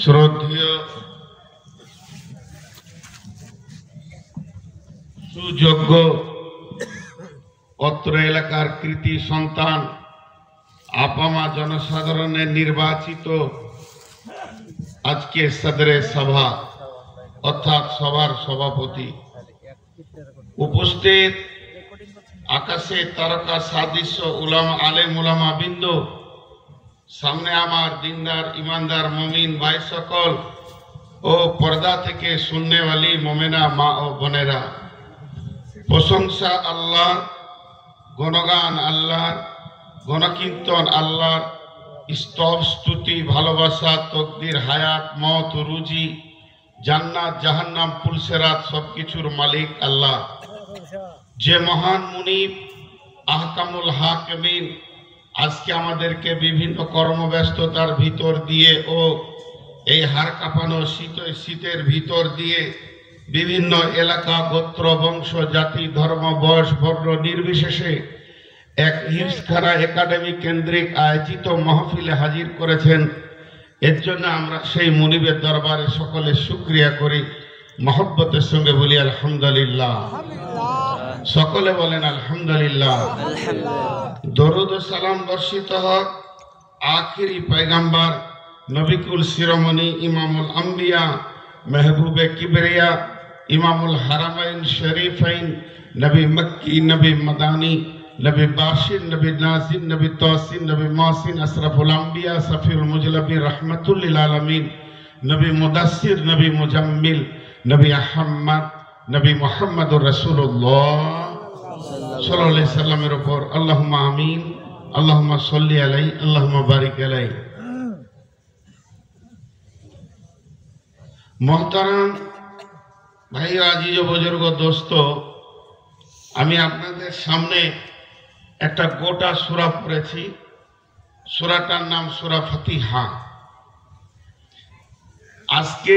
শ্রদ্ধেয় সুযোগ্য অত্র এলাকার কৃতি সন্তান আপামা জনসাধারণের নির্বাচিত আজকে সদরে সভা অর্থাৎ সভার সভাপতি, উপস্থিত আকাশে তারকা সাদৃশ্য উলামা আলেম উলামা বৃন্দ, সামনে আমার দিনদার ইমানদার মুমিন ভাই সকল ও পর্দা থেকে শুননেওয়ালি মোমেনা মা ও বোনেরা, প্রশংসা আল্লাহ, গণগান আল্লাহ, গণকীর্তন আল্লাহ, স্তব স্তুতি ভালোবাসা তকদির হায়াত মত রুজি জান্নাত জাহান্নাম পুলসেরাত সবকিছুর মালিক আল্লাহ। যে মহান মুনিব আহকামুল হাকিমিন আজকে আমাদেরকে বিভিন্ন কর্মব্যস্ততার ভিতর দিয়ে ও এই হাড় কাঁপানো শীতের ভিতর দিয়ে বিভিন্ন এলাকা গোত্র বংশ জাতি ধর্ম বয়স বর্ণ নির্বিশেষে এক হিরসখানা একাডেমি কেন্দ্রিক আয়োজিত মাহফিলে হাজির করেছেন। এর জন্য আমরা সেই মুনিবের দরবারে সকলে শুকরিয়া করি, মহব্বতের সঙ্গে বলি আলহামদুলিল্লাহ। সকলে বলেন আলহামদুলিল্লাহ। দরুদ ও সালাম বর্ষিত হোক আখিরি পয়গম্বর নবিকুল শিরোমণি ইমামুল আম্বিয়া মেহবুবে কিবরিয়া ইমামুল হারামাইন শরীফাইন নবী মক্কি নবী মদানী নবী বাশির নবী নাজির নবী তৌসিন নবী মাসিন আশরাফুল আম্বিয়া সফিউল মুজলবিন রহমাতুল লিল আলামিন নবী মুদাসসির নবী মুজাম্মিল নবী আহমদ নবী মুহাম্মদুর রাসূলুল্লাহ সাল্লাল্লাহু আলাইহি সাল্লামের উপর আল্লাহুম্মা আমিন, আল্লাহুম্মা সাল্লি আলাইহি, আল্লাহুম্মা বারিক আলাইহি। মোহতারাম ভাই আজিজ বুজুর্গ দোস্ত, আমি আপনাদের সামনে একটা গোটা সূরা পড়েছি। সূরাটার নাম সূরা ফাতিহা। আজকে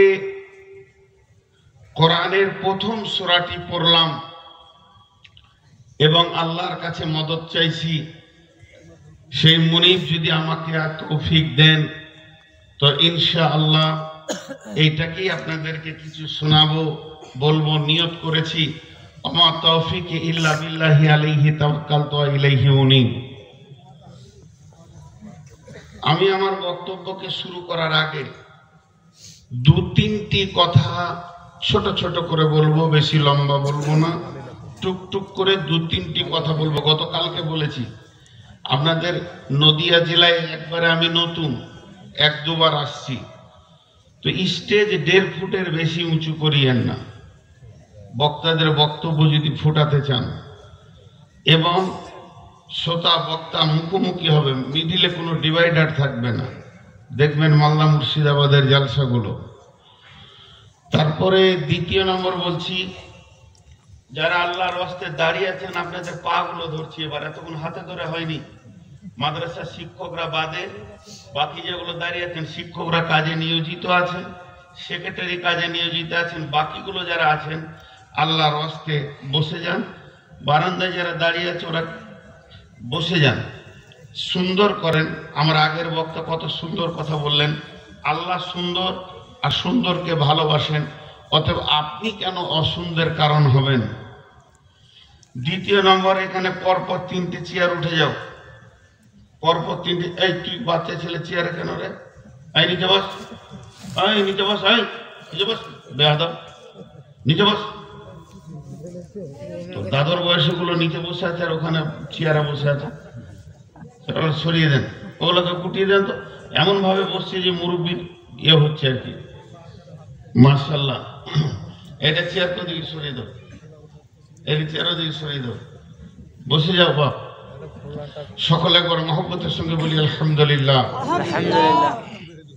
কোরআনের প্রথম সূরাটি পড়লাম এবং আল্লাহর কাছে মদদ চাইছি। সেই মুনিব যদি আমাকে আর তৌফিক দেন তো ইনশাআল্লাহ এইটাকেই আপনাদেরকে কিছু শোনাবো, বলবো, নিয়ত করেছি। আমা তৌফিক ইল্লা বিল্লাহি আলাইহি তাওয়াক্কালতু ওয়া ইলাইহি উনীব। আমি আমার বক্তব্যকে শুরু করার আগে দু তিনটি কথা ছোট ছোট করে বলবো, বেশি লম্বা বলবো না, টুকটুক করে দু তিনটি কথা বলবো। গতকালকে বলেছি আপনাদের নদিয়া জেলায় একবারে আমি নতুন, এক দুবার আসছি, তো স্টেজ 1.5 ফুটের বেশি উঁচু করিয়েন না বক্তাদের বক্তব্য যদি ফুটাতে চান, এবং শ্রোতা বক্তা মুখোমুখি হবে, মিডিলে কোনো ডিভাইডার থাকবে না। দেখবেন মালদা মুর্শিদাবাদের জালসাগুলো। তারপরে দ্বিতীয় নম্বর বলছি, যারা আল্লাহর রাস্তে দাঁড়িয়ে আছেন আপনাদের পা গুলো ধরছি এবার, এতক্ষণ হাতে ধরে হয়নি। মাদ্রাসার শিক্ষকরা বাদে বাকি যেগুলো দাঁড়িয়ে আছেন, শিক্ষকরা কাজে নিয়োজিত আছেন, সেক্রেটারি কাজে নিয়োজিত আছেন, বাকিগুলো যারা আছেন আল্লাহর রাস্তে বসে যান। বারান্দায় যারা দাঁড়িয়ে আছে ওরা বসে যান, সুন্দর করেন। আমার আগের বক্তা কত সুন্দর কথা বললেন, আল্লাহ সুন্দর আর সুন্দরকে ভালোবাসেন, অতএব আপনি কেন অসুন্দর কারণ হবেন। দ্বিতীয় নম্বর, এখানে পরপর 3টে চেয়ার উঠে যাও, পরপর 3টে। এই তুই বাচ্চা ছেলে চেয়ারে কেন রে? এই নিচে বস, এই নিচে বস, এই নিচে বস, বেয়াদব নিচে বস। তো দাদর বয়সে গুলো নিচে বসে আছে আর ওখানে চেয়ারে বসে আছে, সরিয়ে দেন, ওগুলোকে কুটিয়ে দেন। তো এমন ভাবে বসছে যে মুরব্বীর ইয়ে হচ্ছে আর কি। মাশাআল্লাহ, এটা চেয়ার তো দিকে সরিয়ে দাও, এই চেয়ারও দিকে সরিয়ে দাও, বসে যাও বাপ। সকলে একবার মহব্বতের সঙ্গে বলি আলহামদুলিল্লাহ,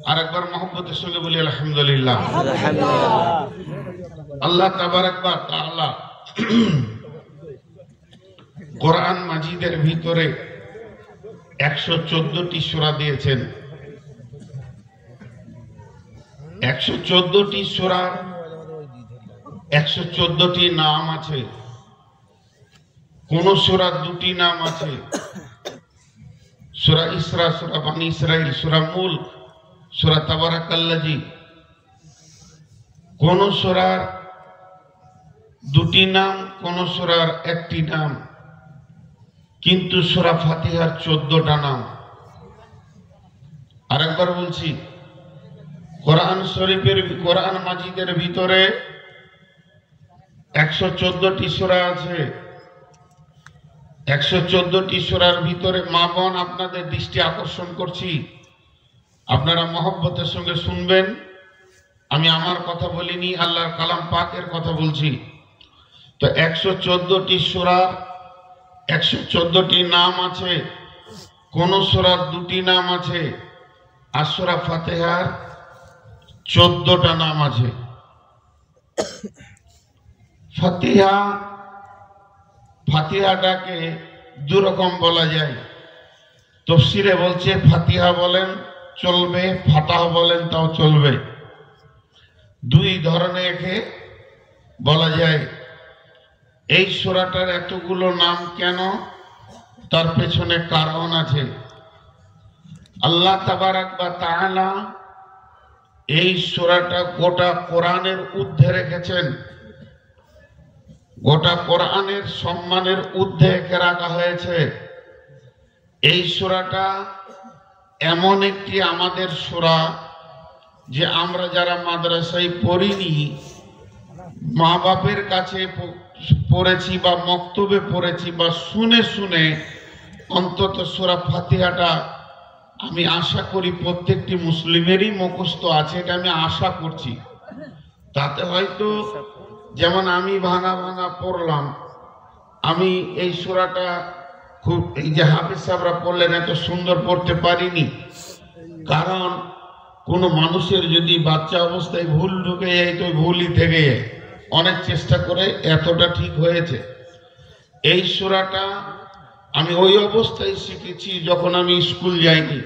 আর একবার মহব্বতের সঙ্গে বলি আলহামদুলিল্লাহ। আল্লাহ তাবারাক ওয়া তাআলা কোরআন মাজিদের ভিতরে 114টি সূরা দিয়েছেন। 114টি সূরা, 114টি নাম আছে। কোন সূরা 2টি নাম আছে, সূরা ইসরা, সূরা বানী ইসরাইল, সূরা মুলক, সূরা তাবারাকাল্লাজি। কোন সূরার দুটি নাম, কোন সূরার একটি নাম, কিন্তু সূরা ফাতিহার 14টা নাম। আরেকবার বলছি, কোরআন শরীফের, কোরআন মাজিদের ভিতরে 114টি সূরা আছে। 114টি সূরার ভিতরে মা বোন আপনাদের দৃষ্টি আকর্ষণ করছি, আপনারা মহব্বতের সঙ্গে শুনবেন। আমি আমার কথা বলিনি, আল্লাহর কালাম পাকের কথা বলছি। তো 114টি সূরার 114টি নাম আছে, কোন সূরার দুটি নাম আছে, আর সূরা ফাতিহার 14টা নাম আছে। ফাতিহাটাকে দুরকম বলা যায়। তাফসীরে বলছে ফাতিহা বলেন চলবে, ফাতাহ বলেন তাও চলবে, দুই ধরনে একে বলা যায়। এই সূরাটার এতগুলো নাম কেন, তার পেছনে কারণ আছে। আল্লাহ তাবারাক ওয়া তাআলা এই সূরাটা গোটা কোরআনের ঊর্ধ্বে রেখেছেন। গোটা কোরআনের সম্মানের ঊর্ধ্বে একে রাখা হয়েছে। এই সূরাটা এমন একটি আমাদের সূরা যে আমরা যারা মাদ্রাসায় পড়িনি, মা বাপের কাছে পড়েছি বা মক্তবে পড়েছি বা শুনে শুনে অন্তত সূরা ফাতিহাটা আমি আশা করি প্রত্যেকটি মুসলিমেরই মুখস্থ আছে, এটা আমি আশা করছি। তাতে হয়তো যেমন আমি ভাঙা ভাঙা পড়লাম, আমি এই সূরাটা খুব, এই যে হাফেজ সাহেবরা পড়লেন, এত সুন্দর পড়তে পারিনি। কারণ কোন মানুষের যদি বাচ্চা অবস্থায় ভুল ঢুকে যায় তো ভুলই থেকে যায়, অনেক চেষ্টা করে এতটা ঠিক হয়েছে। এই সূরাটা আমি ওই অবস্থায় শিখেছি যখন আমি স্কুল যাইনি,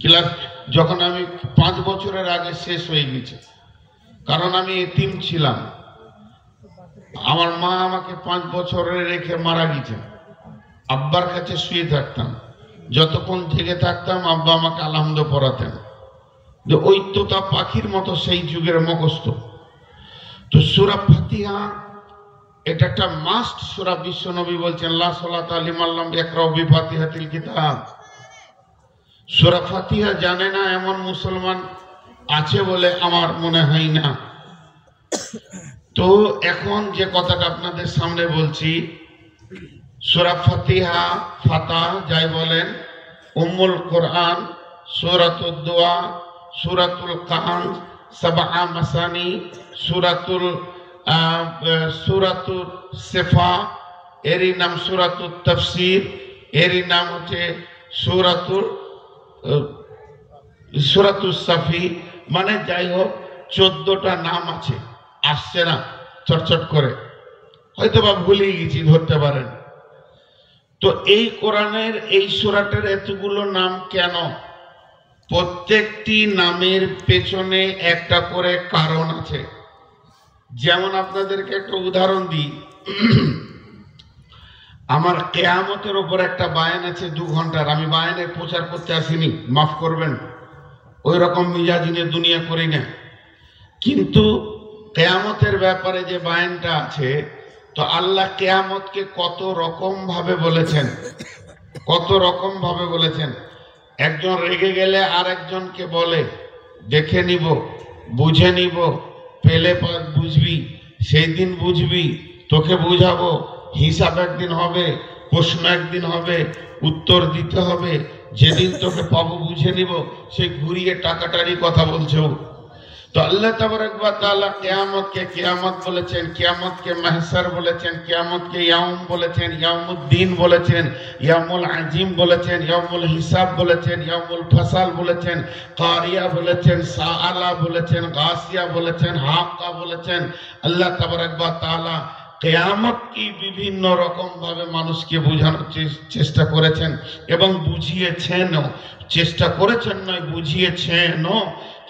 ক্লাস যখন আমি 5 বছরের আগে শেষ হয়ে গেছে। কারণ আমি এতিম ছিলাম, আমার মা আমাকে 5 বছরে রেখে মারা গেছেন। আব্বার কাছে শুয়ে থাকতাম, যতক্ষণ থেকে থাকতাম আব্বা আমাকে আলহামদ পড়াতেন, যে ওই তোতা পাখির মতো সেই যুগের মুখস্থ। তো সূরা ফাতিহা এটা একটা মাস্ট সূরা। বিশ্বনবী বলছেন লা সালাতা লিমান লাম ইয়াকরাউ বিফাতিহাতিল কিতাব। সূরা ফাতিহা জানে না এমন মুসলমান আছে বলে আমার মনে হয় না। তো এখন যে কথাটা আপনাদের সামনে বলছি, সূরা ফাতিহা, ফাতা যাই বলেন, উম্মুল কোরআন, সূরাতুদ দুআ, সূরাতুল কাহফ, সাবআ মাসানি, সূরাতুল সিফা, এরই নাম সূরাতুত তাফসীর, এরই নাম হচ্ছে সূরাতুস সাফি। মানে যাই হোক 14টা নাম আছে, আসছে না চটচট করে, হয়তো বা ভুলে গেছি, ধরতে পারেন। তো এই কোরআনের এই সূরাটার এতগুলো নাম কেন? প্রত্যেকটি নামের পেছনে একটা করে কারণ আছে। যেমন আপনাদেরকে একটা উদাহরণ দিই, আমার কিয়ামতের উপর একটা বায়ান আছে 2 ঘন্টার। আমি বায়ানের প্রচার করতে আসিনি, মাফ করবেন, ওই রকম মিজাজিনে দুনিয়া করি না। কিন্তু কিয়ামতের ব্যাপারে যে বায়ানটা আছে, তো আল্লাহ কিয়ামতকে কত রকম ভাবে বলেছেন, কত রকম ভাবে বলেছেন। একজন রেগে গেলে আর একজনকে বলে দেখে নিব, বুঝে নিব, পেলে বুঝবি, সেই দিন বুঝবি, তোকে বুঝাবো, হিসাব একদিন হবে, প্রশ্ন একদিন হবে, উত্তর দিতে হবে, যেদিন তোকে পাবো বুঝে নিব, সেই ঘুরিয়ে টাকাটারই কথা বলছে। তো আল্লাহ তাবারক ওয়া তাআলা কিয়ামতকে কিয়ামত বলেছেন, কিয়ামতকে মাহশার বলেছেন, কিয়ামতকে ইয়াউম বলেছেন, ইয়াউমুদ্দিন বলেছেন, ইয়াউমুল আজিম বলেছেন, ইয়াউমুল হিসাব বলেছেন, ইয়াউমুল ফাসাল বলেছেন, কারিয়া বলেছেন, সাআলা বলেছেন, গাসিয়া বলেছেন, হাক্কা বলেছেন। আল্লাহ তাবারক ওয়া তাআলা কিয়ামত কি বিভিন্ন রকম ভাবে মানুষকে বোঝানোর চেষ্টা করেছেন এবং বুঝিয়েছেনও। চেষ্টা করেছেন নয়, বুঝিয়েছেনও,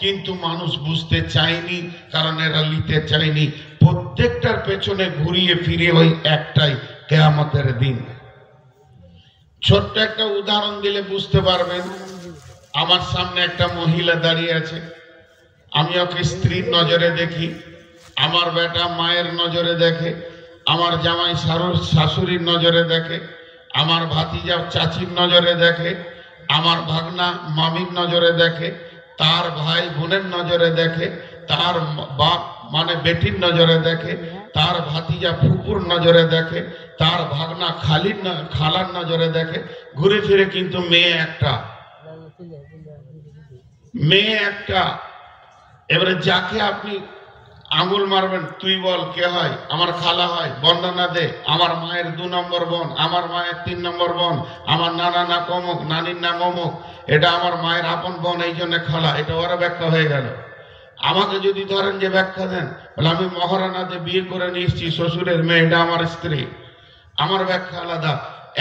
কিন্তু মানুষ বুঝতে চায়নি, কারণ এরা নিতে চায়নি। প্রত্যেকটার পেছনে ঘুরিয়ে ফিরে ওই একটাই, কিয়ামতের দিন। ছোট্ট একটা উদাহরণ দিলে বুঝতে পারবেন। আমার সামনে একটা মহিলা দাঁড়িয়ে আছে, আমি ওকে স্ত্রীর নজরে দেখি, আমার বেটা মায়ের নজরে দেখে, আমার জামাই শাশুড়ির নজরে দেখে, আমার ভাতিজা চাচির নজরে দেখে, আমার ভাগনা মামির নজরে দেখে, তার ভাই বোনের নজরে দেখে, তার বাপ মানে বেটির নজরে দেখে, তার ভাতিজা ফুপুর নজরে দেখে, তার ভাগনা খালার নজরে দেখে। ঘুরে ফিরে কিন্তু মেয়ে একটা। এবারে যাকে আপনি আঙুল মারবেন, তুই বল কে হয়? আমার খালা হয়, বর্ণনা দে। আমার মায়ের 2 নম্বর বোন, আমার মায়ের 3 নম্বর বোন, আমার নানা না অমুক, নানির নাম অমুক, এটা আমার মায়ের আপন বোন, এই জন্য খালা। এটা ওরা ব্যাখ্যা হয়ে গেল। আমাকে যদি ধরেন যে ব্যাখ্যা দেন, বলে আমি মহারানাতে বিয়ে করে নিয়ে এসেছি, শ্বশুরের মেয়ে, এটা আমার স্ত্রী, আমার ব্যাখ্যা আলাদা।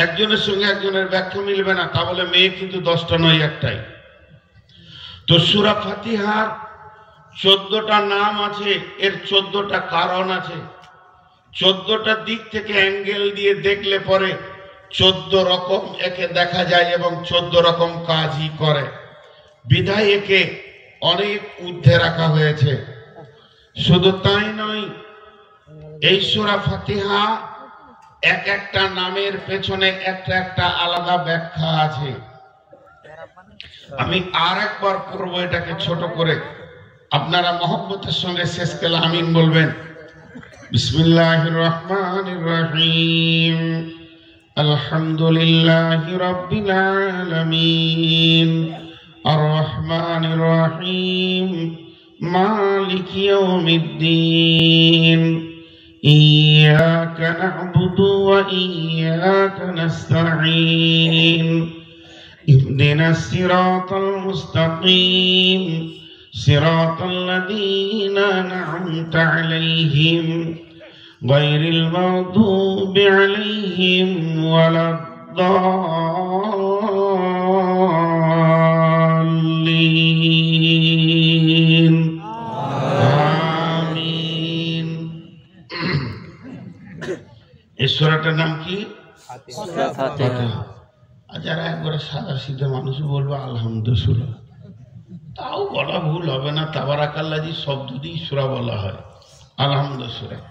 একজনের সঙ্গে একজনের ব্যাখ্যা মিলবে না, তা বলে মেয়ে কিন্তু 10টা নয়, একটাই। তো সূরা ফাতিহার 14টা নাম আছে, এর 14টা কারণ আছে। 14টা দিক থেকে অ্যাঙ্গেল দিয়ে দেখলে পরে 14 রকম একে দেখা যায় এবং 14 রকম কাজই করে। বিধায় একে অনেক ঊর্ধ্বে রাখা হয়েছে। শুধু তাই নয়, এই সূরা ফাতিহা একটা নামের পেছনে একটা আলাদা ব্যাখ্যা আছে। আমি আর একবার পড়বো এটাকে ছোট করে, আপনারা মহব্বতের সঙ্গে শেষ কালে আমিন বলবেন। বিসমিল্লাহির রহমানির রহিম। আলহামদুলিল্লাহি রাব্বিল আলামিন, আর রহমানির রহিম, মালিকি ইয়াউমিদ্দিন, ইয়াকা না'বুদু ওয়া ইয়াকা নাস্তাঈন, ইহদিনাস সিরাতাল মুস্তাকিম, صراط الذين أنعمت عليهم غير المغضوب عليهم ولا الضالين آمين। এই সূরাটার নাম কি? ফাতিহা। যারা একবারে সাদা সিধা মানুষ বলবে আলহামদুলিল্লাহ, তাও বলা ভুল হবে না। তাবারাকাল্লাজি শব্দ দিয়ে সূরা বলা হয়, আলহামদুলিল্লাহ।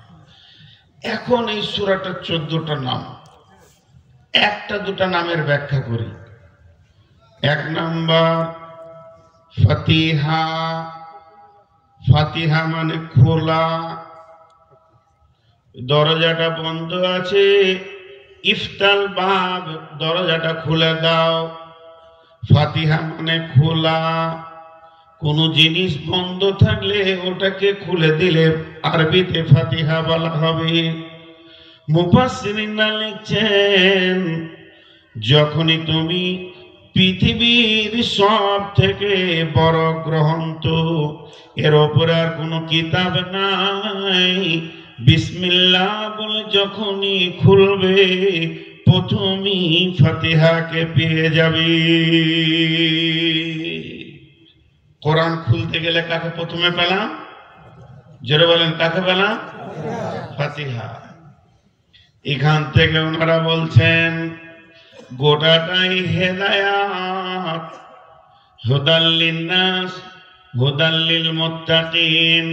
এখন এই সূরাটার 14টা নাম, একটা দুটা নামের ব্যাখ্যা করি। 1 নাম্বার ফাতিহা। ফাতিহা মানে খোলা, দরজাটা বন্ধ আছে, ইফতাল বাব, দরজাটা খুলে দাও। ফাতিহা মানে খোলা, কোন জিনিস বন্ধ থাকলে ওটাকে খুলে দিলে আরবিতে ফাতিহা বলা হবে। মুফাসসিরিনরা লিখছেন, যখনই তুমি পৃথিবীর সব থেকে বড় গ্রন্থ, এর ওপরে আর কোনো কিতাব নাই, বিসমিল্লাহ বলে যখনই খুলবে প্রথমেই ফাতিহাকে পেয়ে যাবে। কোরআন খুলতে গেলে কাকে প্রথমে পেলাম? জোরে বলেন, কাকে পেলাম? ফাতিহা। এখান থেকে ওনারা বলছেন গোটাটাই হেদায়াত, হুদাল লিন্নাস হুদাল লিল মুত্তাকিন।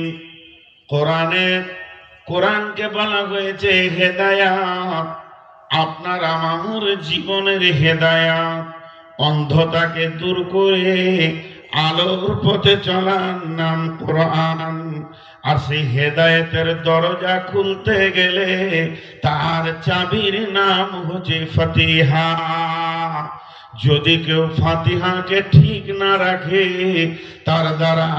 কোরআনকে বলা হয়েছে হেদায়াত, আপনার আমার জীবনের হেদায়াত, অন্ধতাকে দূর করে আলোর পথে চলার নাম কোরআন। আর সেই হেদায়েতের দরজা খুলতে গেলে তার চাবির নাম হচ্ছে ফাতিহা। যদি কেউ ফাতিহাকে ঠিক না রাখে, তার দ্বারা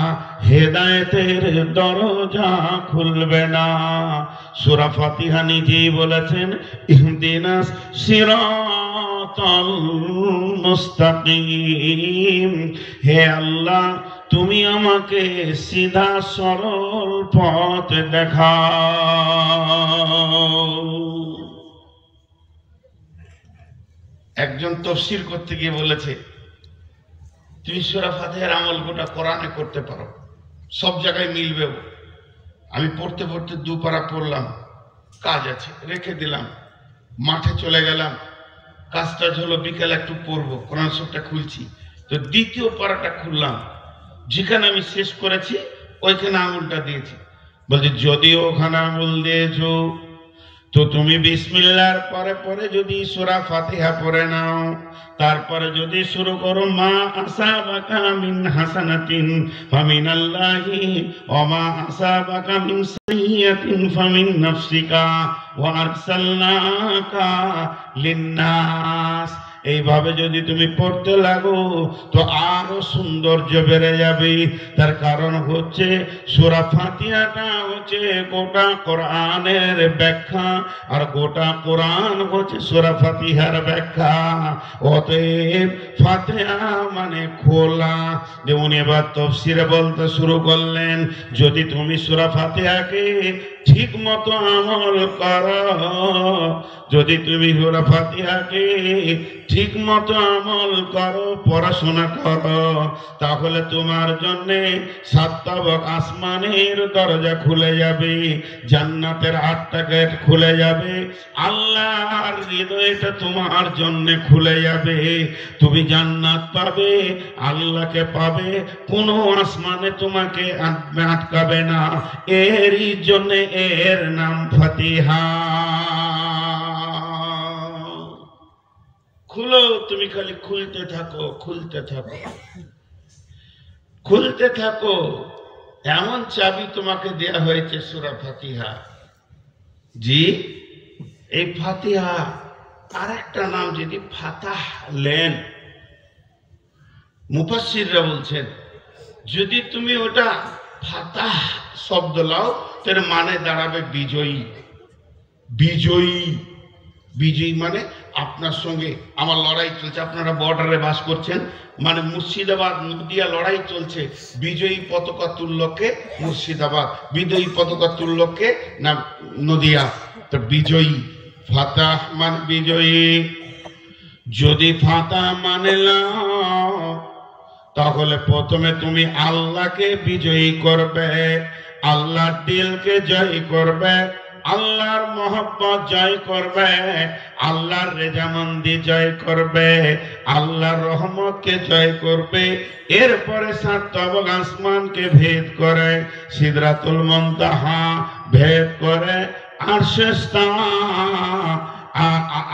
হেদায়েতের দরজা খুলবে না। সূরা ফাতিহা নিজেই বলেছেন, ইহদিনাস সিরাতাল মুস্তাকিম, হে আল্লাহ তুমি আমাকে সিধা সরল পথ দেখাও। একজন তাফসীর করতে গিয়ে বলেছে, তুমি সূরা ফাতিহার আমল গোটা কোরআনে করতে পারো, সব জায়গায় মিলবে। আমি পড়তে পড়তে 2 পারা পড়লাম, কাজ আছে রেখে দিলাম, মাঠে চলে গেলাম, কাজটা হলো বিকেলে একটু পড়বো, কোরআন শরীফটা খুলছি, তো দ্বিতীয় পারাটা খুললাম, যেখানে আমি শেষ করেছি ওইখানে আঙুলটা দিয়েছি। বলছে যদি ওখানে আঙুল দিয়েছো তো তুমি বিসমিল্লাহর পরে পরে যদি সূরা ফাতিহা পড়ে নাও, তারপরে যদি শুরু করো মা আসাবাকা মিন হাসানাতিন ফামিনাল্লাহি ওয়া মা আসাবাকা মিন সাইয়্যাতিন ফামিন নাফসিকা ওয়া আরসালনাকা লিন-নাস, এইভাবে যদি তুমি পড়তে লাগো তো আরো সৌন্দর্য বেড়ে যাবে। তার কারণ হচ্ছে সূরা ফাতিহাটা হচ্ছে গোটা কোরআনের ব্যাখ্যা, আর গোটা কোরআন হচ্ছে সূরা ফাতিহার ব্যাখ্যা। অতএব ফাতিহা মানে খোলা। যেমন এবার তাফসীরে বলতে শুরু করলেন, যদি তুমি সূরা ফাতিহাকে ঠিক মতো আমল করো, যদি তুমি সূরা ফাতিহাকে ঠিক মতো আমল করো, পড়াশোনা করো, তাহলে তোমার জন্য 7 তবক আসমানের দরজা খুলে যাবে, জান্নাতের 8টা গেট খুলে যাবে, আল্লাহর হৃদয়টা তোমার জন্য খুলে যাবে, তুমি জান্নাত পাবে, আল্লাহকে পাবে, কোনো আসমানে তোমাকে আটকাবে না। এরই জন্য এর নাম ফাতিহা। খুলো, তুমি খালি খুলতে থাকো, খুলতে থাকো, খুলতে থাকো। এমন চাবি তোমাকে দেয়া হয়েছে সূরা ফাতিহা। জি, এই ফাতিহা আর একটা নাম যদি ফাতাহ লেন, মুফাসসিররা বলছেন যদি তুমি ওটা ফাতাহ শব্দ লাও তার মানে দাঁড়াবে বিজয়ী। বিজয়ী, বিজয়ী মানে আপনার সঙ্গে আমার লড়াই চলছে, আপনারা বর্ডারে বাস করছেন, মানে মুর্শিদাবাদ নদিয়া লড়াই চলছে, বিজয়ী পতাকা তুল্যকে মুর্শিদাবাদ, বিজয়ী পতাকা তুল্যকে না নদিয়া, তো বিজয়ী। ফাতাহ মানে বিজয়ী। যদি ফাতাহ মানে নাও তাহলে প্রথমে তুমি আল্লাহকে বিজয়ী করবে, আল্লাহর দিলকে জয় করবে, আল্লাহর মহব্বত জয় করবে, আল্লাহর রেজামন্দি জয় করবে, আল্লাহর রহমতকে জয় করবে। এরপরে 7 তবক আসমানকে ভেদ করে, সিদরাতুল মুনতাহা ভেদ করে,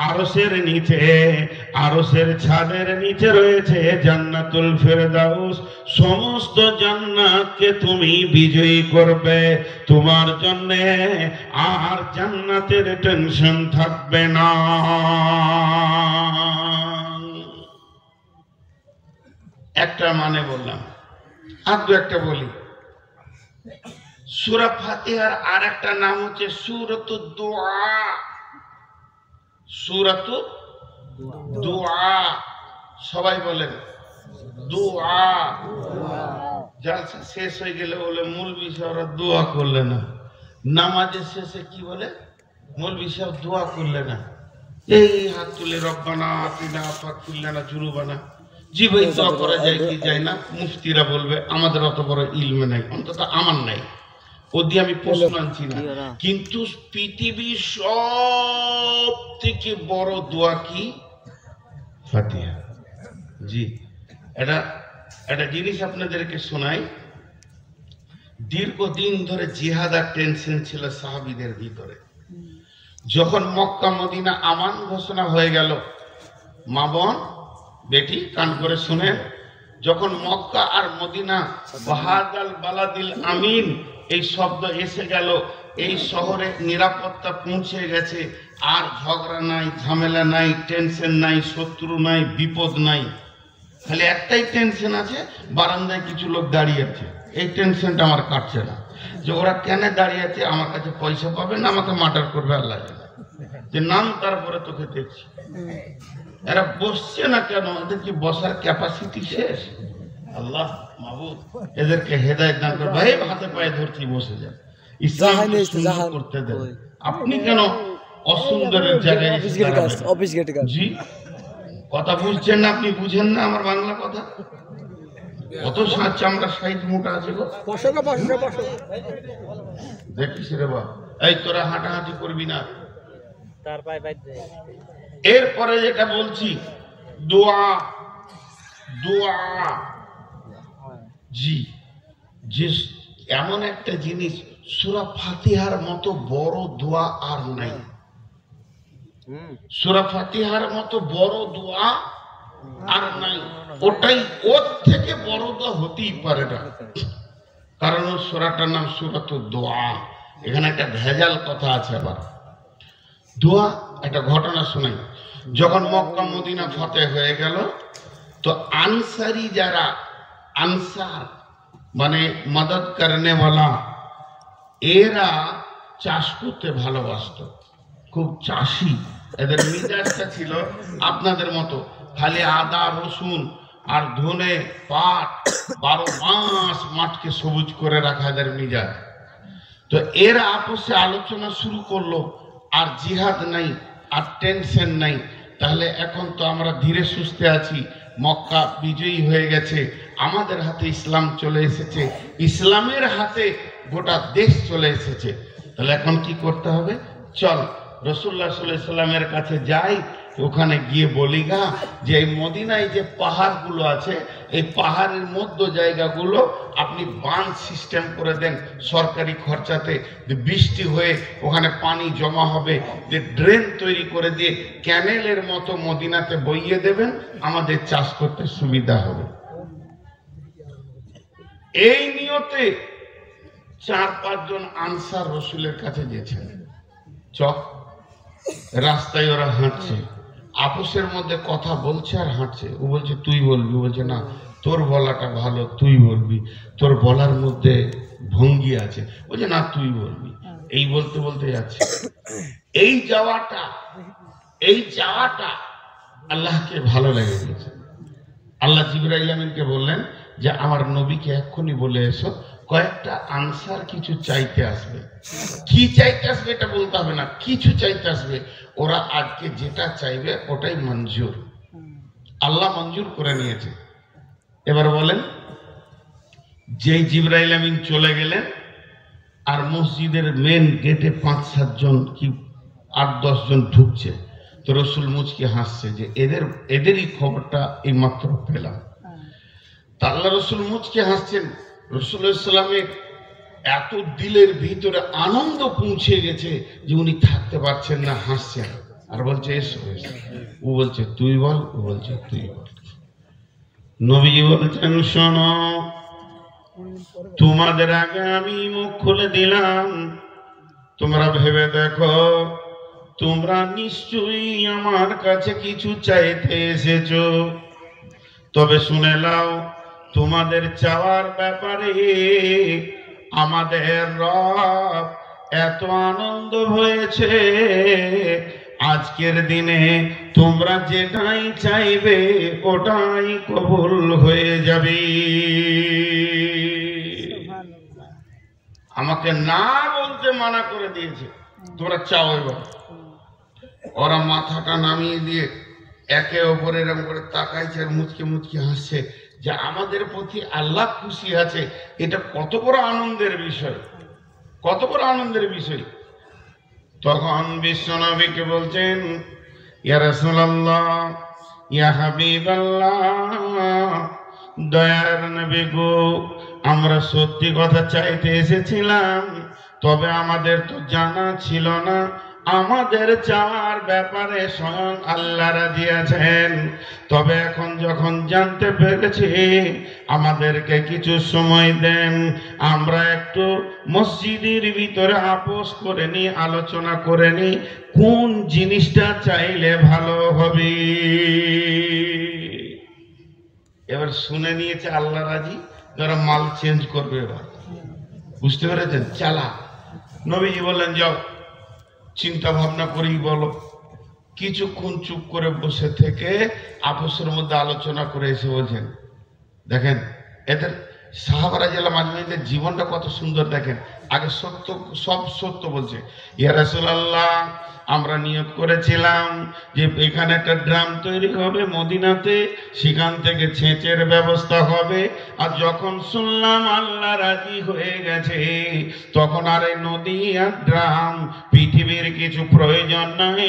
আরশের নিচে, আরশের ছাদের নিচে রয়েছে জান্নাতুল ফেরদাউস। সমস্ত জান্নাতকে তুমি বিজয়ী করবে, তোমার জন্য আর জান্নাতের টেনশন থাকবে না। একটা মানে বললাম, আর দু একটা বলি। সূরা ফাতিহার আর একটা নাম হচ্ছে সূরাতুদ দুআ। সূরাতুদ দুআ, সবাই বলেন দুআ। জালসা শেষ হয়ে গেলে বলে মৌলভী সাহেবরা দোয়া করলে না, নামাজের শেষে কি বলে মৌলভী সাহেব দোয়া করলে না, এই হাত তুলে রব্বানা আতিনা ফাগফির লানা যুনুবানা। জি ভাই, দোয়া করা যায় কি যায় না, মুফতিরা বলবে, আমাদের অত বড় ইলমে নাই, অন্তত আমার নাই, ও দিয়ে আমি প্রশ্ন আনছি না। কিন্তু পৃথিবীর সব থেকে বড় দোয়া কি? ফাতিহা। জি, এটা জিনিস আপনাদেরকে শোনাই। দীর্ঘদিন ধরে জিহাদ আর টেনশন ছিল সাহাবীদের ভিতরে। যখন মক্কা মদিনা আমান ঘোষণা হয়ে গেল, মা বোন বেটি কান করে শুনেন, যখন মক্কা আর মদিনা বাহাদাল বালাদিল আমিন এই শব্দ এসে গেল, এই শহরে নিরাপত্তা পৌঁছে গেছে, আর ঝগড়া নাই, ঝামেলা নাই, টেনশন নাই, শত্রু নাই, বিপদ নাই, খালি একটাই টেনশন আছে, বারান্দায় কিছু লোক দাঁড়িয়ে আছে। এই টেনশনটা আমার কাটছে না, যে ওরা কেন দাঁড়িয়ে আছে, আমার কাছে পয়সা পাবে না আমাকে মার্ডার করবে, আল্লাহ যে নাম, তারপরে তোকে দেখছি। এরা বসছে না কেন? এদের কি বসার ক্যাপাসিটি শেষ? আল্লাহ মাহবুব এদেরকে হেদায়েত দান করে। ভাই হাতে পায়ে ধরছি, বসে যান, ইসলাম করতে দেন। আপনি কেন অসুন্দরের জায়গায়? জি, কথা বুঝছেন না আপনি? বুঝেন না আমার বাংলা কথা? কত চামড়া সাইজ মোটা আছে গো, দেখিস রে বা। এই তোরা হাঁটাহাঁটি করবি না। এরপরে যেটা বলছি দোয়া, দোয়া। জি, যে এমন একটা জিনিস, সূরা ফাতিহার মতো বড় দোয়া আর নাই। সূরা ফাতিহার মতো বড় দোয়া আর নাই। ওটাই, ওর থেকে বড় দোয়া হতেই পারে না, কারণ ওই সূরাটার নাম সূরাতুদ দোয়া। এখানে একটা ভেজাল কথা আছে। আবার দোয়া, একটা ঘটনা শোনাই। যখন মক্কা মদিনা ফতেহ হয়ে গেল, তো আনসারি যারা, আনসার মানে মদদ করনে ওয়ালা, এরা চাষ করতে ভালোবাসত, খুব চাষি। এদের মিজাজটা ছিল আপনাদের মতো, খালি আদা রসুন আর ধনে পাট 12 মাস মাঠকে সবুজ করে রাখা এদের মিজাজ। তো এরা আপসে আলোচনা শুরু করলো, আর জিহাদ নাই, আর টেনশন নাই। তাহলে এখন তো আমরা ধীরে সুস্থে আছি, মক্কা বিজয়ী হয়ে গেছে, আমাদের হাতে ইসলাম চলে এসেছে, ইসলামের হাতে গোটা দেশ চলে এসেছে। তাহলে এখন কি করতে হবে? চল রাসূলুল্লাহ সাল্লাল্লাহু আলাইহি সাল্লামের কাছে যাই, ওখানে গিয়ে বলি গা যে এই মদিনায় যে পাহাড়গুলো আছে, এই পাহাড়ের মধ্য জায়গাগুলো আপনি বাঁধ সিস্টেম করে দেন সরকারি খরচাতে, যে বৃষ্টি হয়ে ওখানে পানি জমা হবে, যে ড্রেন তৈরি করে দিয়ে ক্যানেলের মতো মদিনাতে বইয়ে দেবেন, আমাদের চাষ করতে সুবিধা হবে। এই নিয়তে 4-5 জন আনসার রসুলের কাছে গেছেন। চক রাস্তায় ওরা হাঁটছে, আপসের মধ্যে কথা বলছে আর হাঁটছে। ও বলছে তুই বলবি, বলছে না তোর বলাটা ভালো, তুই বলবি, তোর বলার মধ্যে ভঙ্গি আছে। বলছে না তুই বলবি। এই বলতে বলতে যাচ্ছে। এই যাওয়াটা আল্লাহকে ভালো লেগে গেছে। আল্লাহ জিবরাইল আমিনকে বললেন যে আমার নবীকে এক্ষুনি বলে এসো, কয়েকটা আনসার কিছু চাইতে আসবে। কি চাইতে আসবে এটা বলতে হবে না, কিছু চাইতে আসবে। ওরা আজকে যেটা চাইবে ওটাই মঞ্জুর, আল্লাহ মঞ্জুর করে নিয়েছে। এবার বলেন, যেই জিবরাইল আমিন চলে গেলেন, আর মসজিদের মেন গেটে 5-7 জন কি 8-10 জন ঢুকছে, তো রসুল মুচকি হাসছে যে এদেরই খবরটা এই মাত্র পেলাম। তা আল্লাহ রসুল মুচকি হাসছেন। রাসূলুল্লাহ সাল্লামের এত দিলের ভিতরে আনন্দ পৌঁছে গেছে যে উনি থাকতে পারছেন না, হাসছেন আর বলছে এসো এসো। ও বলছে তুই বল, ও বলছে তুই বল। নবীজি বলছেন শোনো, তোমাদের আগে আমি মুখ খুলে দিলাম, তোমরা ভেবে দেখো, তোমরা নিশ্চয়ই আমার কাছে কিছু চাইতে এসেছো। তবে শুনে নাও, তোমাদের চাওয়ার ব্যাপারে আমাদের রব এত আনন্দ হয়েছে, আজকের দিনে তোমরা যেটাই চাইবে ওটাই কবুল হয়ে যাবে। আমাকে না বলতে মানা করে দিয়েছে, তোমরা চাও। এবার ওরা মাথাটা নামিয়ে দিয়ে একে অপরের এরকম করে তাকাইছে আর মুচকে মুচকে হাসছে যে আমাদের প্রতি আল্লাহ খুশি আছে। এটা কত বড় আনন্দের বিষয়, কত বড় আনন্দের বিষয়। তখন বিশ্বনবীকে বলছেন, ইয়া রাসূলুল্লাহ, ইয়া হাবিবাল্লাহ, দয়ার নবী গো, আমরা সত্যি কথা চাইতে এসেছিলাম, তবে আমাদের তো জানা ছিল না আমাদের চাওয়ার ব্যাপারে স্বয়ং আল্লাহ রাজি আছেন। তবে এখন যখন জানতে পেরেছি, আমাদেরকে কিছু সময় দেন, আমরা একটু মসজিদের ভিতরে আপোষ করে নি, আলোচনা করে নি কোন জিনিসটা চাইলে ভালো হবে। এবার শুনে নিয়েছে আল্লাহ রাজি, যারা মাল চেঞ্জ করবে। এবার বুঝতে পেরেছেন? চালা। নবীজি বললেন যাও, চিন্তা ভাবনা করেই বলো। কিছুক্ষণ চুপ করে বসে থেকে আপসের মধ্যে আলোচনা করে এসে বলছেন, দেখেন এদের সাহাবারা জেলা মাজমুইদের জীবনটা কত সুন্দর। দেখেন আগে সত্য, সব সত্য বলছে। ইয়া রাসূলুল্লাহ, আমরা নিয়ত করেছিলাম যে এখানে একটা ড্রাম তৈরি হবে মদিনাতে, সেখান থেকে ছেঁচের ব্যবস্থা হবে। আর যখন শুনলাম আল্লাহ রাজি হয়ে গেছে, তখন আর এই নদী আর ড্রাম পৃথিবীর কিছু প্রয়োজন নাই।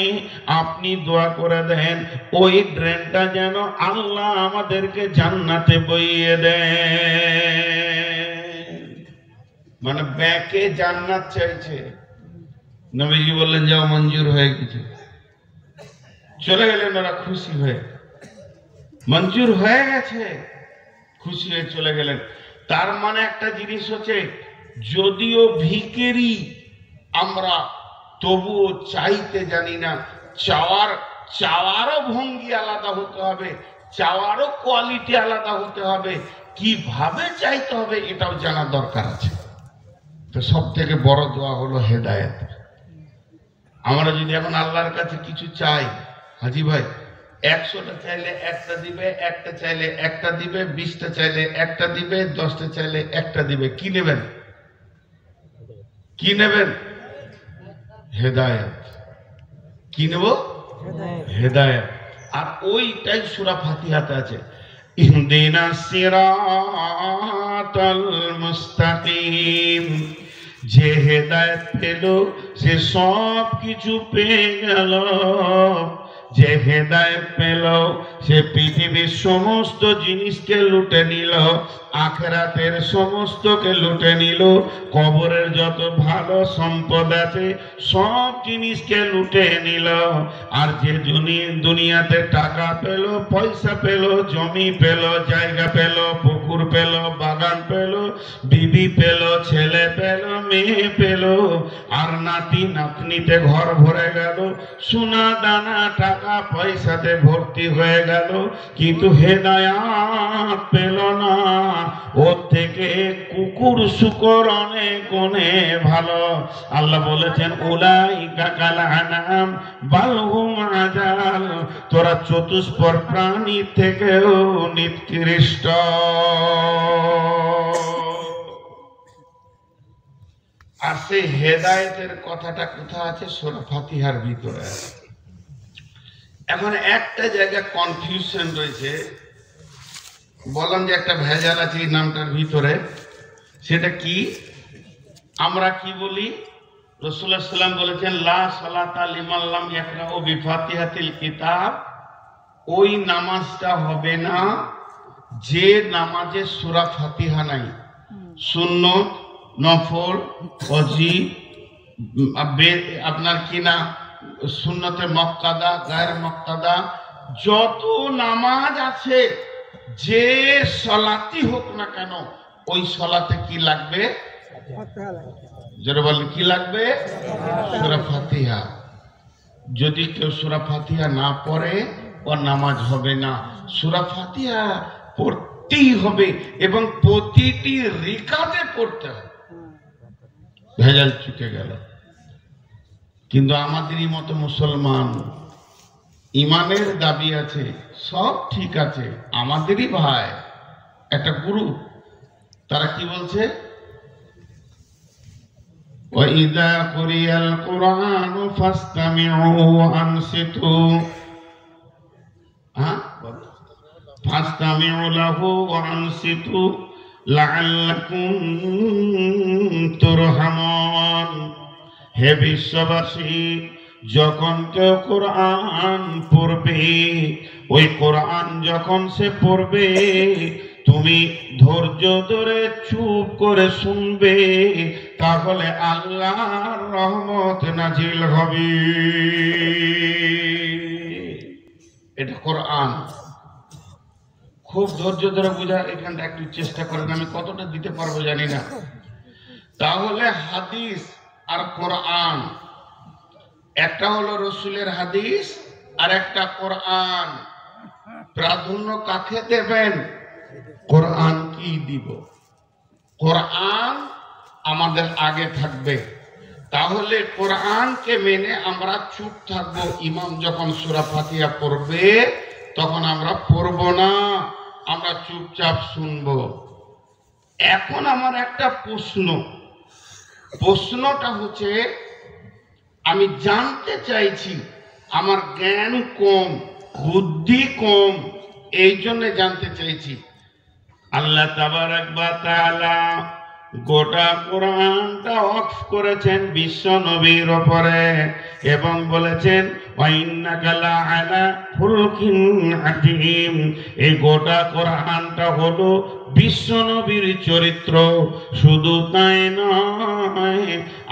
আপনি দোয়া করে দেন ওই ড্রেনটা যেন আল্লাহ আমাদেরকে জান্নাতে বইয়ে দেন। মানে ব্যাকে জান্নাত চাইছে। নবীজি বললেন যাও, মঞ্জুর হয়ে গেছে। চলে গেলেন ওরা খুশি হয়ে, মঞ্জুর হয়ে গেছে, খুশি হয়ে চলে গেলেন। তার মানে একটা জিনিস হচ্ছে, যদিও ভিখারি আমরা, তবুও চাইতে জানি না। চাওয়ারও ভঙ্গি আলাদা হতে হবে, চাওয়ারও কোয়ালিটি আলাদা হতে হবে, কিভাবে চাইতে হবে এটাও জানা দরকার আছে। তো সব থেকে বড় দোয়া হলো হেদায়েত। আমরা যদি এখন আল্লাহর কাছে কিছু চাই, হাজি ভাই, 100টা চাইলে একটা দিবে, একটা চাইলে একটা দিবে, 20টা চাইলে একটা দিবে, 10টা চাইলে একটা দিবে। কি নেবেন? কি নেবেন? হেদায়েত। কি নেব? হেদায়েত। আর ওইটাই সূরা ফাতিহাতে আছে, ইহদিনাস সিরাতাল মুস্তাকিম। যে হেদায়েত পেল সে সব কিছু পেয়ে গেল। যে হেদায়েত পেল সে পৃথিবীর সমস্ত জিনিসকে লুটে নিল, আখিরাতের সমস্তকে লুটে নিল, কবরের যত ভালো সম্পদ আছে সব জিনিসকে লুটে নিল। আর যে দুনিয়াতে টাকা পেল, পয়সা পেল, জমি পেল, জায়গা পেল, পুকুর পেল, বাগান পেল, বিবি পেল, ছেলে পেল, মেয়ে পেল, আর নাতি নাতনিতে ঘর ভরে গেল, সোনা দানা টাকা পয়সাতে ভর্তি হয়ে গেল, কিন্তু হেদায়াত পেল না। ওর থেকে কুকুর শুকর অনেক অনেক ভালো। আল্লাহ বলেছেন উলাইকা কাল আনাম বাল হুম আযাল। তোরা চতুষ্পদ প্রাণী থেকেও নিকৃষ্ট। আর সেই হেদায়েতের কথাটা কোথায় আছে? সূরা ফাতিহার ভিতরে আছে। এখন একটা জায়গায় কনফিউশন রয়েছে, বললাম যে একটা ভেজাল আছে এই নামটার ভিতরে। সেটা কি? আমরা কি বলি? রাসূলুল্লাহ সাল্লাল্লাহু আলাইহি ওয়াসাল্লাম বলেছেন লা সালাতা লিমান লাম ইয়াকরাউ বিফাতিহাতিল কিতাব। ওই নামাজটা হবে না যে নামাজে সূরা ফাতিহা নাই। সুন্নত, নফল, ওয়াজিব, আপনার কি না সুন্নতে মুক্কাদা, গায়র মুক্কাদা, যত নামাজ আছে, যে সালাতই হোক না কেন, ওই সালাতে কি লাগবে? যারা বলেন কি লাগবে? সূরা ফাতিহা। যদি কেউ সূরা ফাতিহা না পড়ে ওর নামাজ হবে না। সূরা ফাতিহা পড়তেই হবে এবং প্রতিটি রিকাতে পড়তে হবে। ভেজাল চুকে গেল। কিন্তু আমাদেরই মতো মুসলমান, ইমানের দাবি আছে, সব ঠিক আছে, আমাদেরই ভাই একটা গ্রুপ, তারা কি বলছে? وَإِذَا قُرِئَ الْقُرْآنُ فَاسْتَمِعُوا وَأَنصِتُوا فَاسْتَمِعُوا لَهُ وَأَنصِتُوا لَعَلَّكُمْ تُرْحَمُونَ। হে বিশ্ববাসী, যখন কেউ কোরআন পড়বে, ওই কোরআন যখন সে পড়বে, তুমি ধৈর্য ধরে চুপ করে শুনবে, তাহলে আল্লাহর রহমত নাজিল হবে। এটা কোরআন। খুব ধৈর্য ধরে বোঝা, এখানটা একটু চেষ্টা করেন, আমি কতটা দিতে পারবো জানি না। তাহলে হাদিস আর কোরআন, একটা হলো রসুলের হাদিস আর একটা কোরআন। প্রাধান্য কাকে দেবেন? কোরআন কি দিব? কোরআন আমাদের আগে থাকবে। তাহলে কোরআনকে মেনে আমরা চুপ থাকবো। ইমাম যখন সূরা ফাতিহা পড়বে তখন আমরা পড়বো না, আমরা চুপচাপ শুনবো। এখন আমার একটা প্রশ্ন, প্রশ্নটা হচ্ছে আমি জানতে চাইছি, আমার জ্ঞান কম, বুদ্ধি কম, এই জন্য জানতে চাইছি। আল্লাহ তাবারাক ওয়া তাআলা গোটা কোরআনটা ওয়াকফ করেছেন বিশ্ব নবীর উপরে এবং বলেছেন ওয়া ইন্নাকা লাআলা খুলকিন আযীম। এই গোটা কোরআনটা হলো বিশ্ব নবীর চরিত্র। শুধু তাই নয়,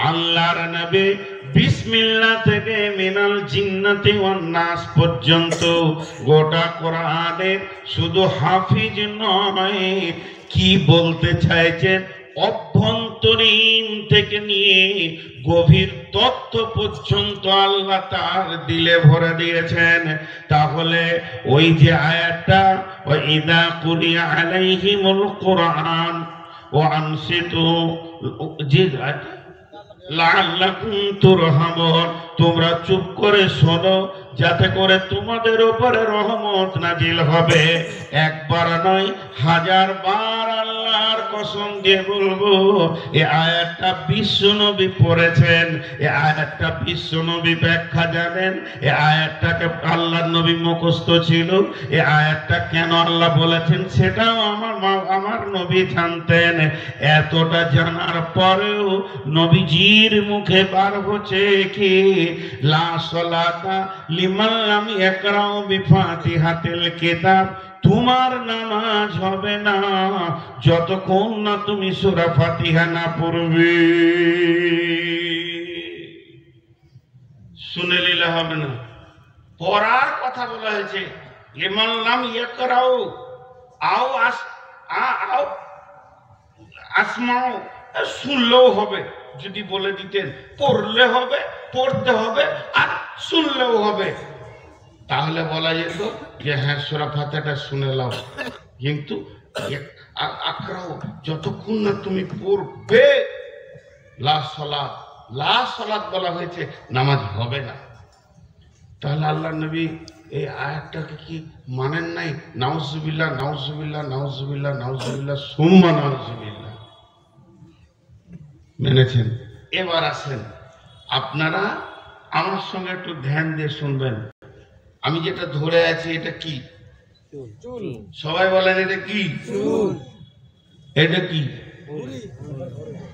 আল্লাহর নবী বিসমিল্লাহ থেকে মিনাল জিন্নাতি ওয়ান নাস পর্যন্ত গোটা কোরআনের শুধু হাফিজ নয়, কি বলতে চাইছেন অভ্যন্তরীণ থেকে নিয়ে গভীর তথ্য পর্যন্ত আল্লাহ তার দিলে ভরে দিয়েছেন। তাহলে ওই যে আয়াতটা ওয়া ইযা কুরিয়া আলাইহিমুল কুরআন ওয়া আনসিতু, যে লাআল্লাকুম তুরহামুন, তোমরা চুপ করে শোনো যাতে করে তোমাদের উপরে রহমত নাজিল হবে। একবার নয়, 1000 বার আল্লাহর কসম দিয়ে বলবো, এই আয়াতটা বিশ্বনবী পড়েছেন, এই আয়াতটা বিশ্বনবী ব্যাখ্যা জানেন, এই আয়াতটাকে আল্লাহর নবী মুখস্থ ছিল, এই আয়াতটা কেন আল্লাহ বলেছেন সেটাও আমার নবী জানতেন। এতটা জানার পরেও নবীজির মুখে বার হচ্ছে কি লা সালাতা লিমান লাম ইয়াকরাউ বিফাতিহাতিল কিতাব, তোমার নামাজ হবে না যতক্ষণ না তুমি সূরা ফাতিহা না পড়বে। শুনে নিলে হবে না, পড়ার কথা বলা হয়েছে। লিমান লাম ইয়াকরাউ আও আও আসমাও, শুনলেও হবে, যদি বলে দিতেন পড়লে হবে, পড়তে হবে আর শুনলেও হবে, তাহলে বলা যেত যে হ্যাঁ সূরা ফাতিহাটা শুনে নাও। কিন্তু আকরাও, যতক্ষণ না তুমি পড়বে, লা সালাত, লা সালাত বলা হয়েছে, নামাজ হবে না। তাহলে আল্লাহ নবী এই আয়াতটাকে কি মানেন নাই? নাউজুবিল্লাহ, নাউজুবিল্লাহ, নাউজুবিল্লাহ, নাউজুবিল্লাহ, সুম্মা নাউজুবিল্লাহ মেনেছেন। এবার আসেন, আপনারা আমার সঙ্গে একটু ধ্যান দিয়ে শুনবেন। আমি যেটা ধরে আছি এটা কি? সবাই বলেন এটা কি? এটা কি?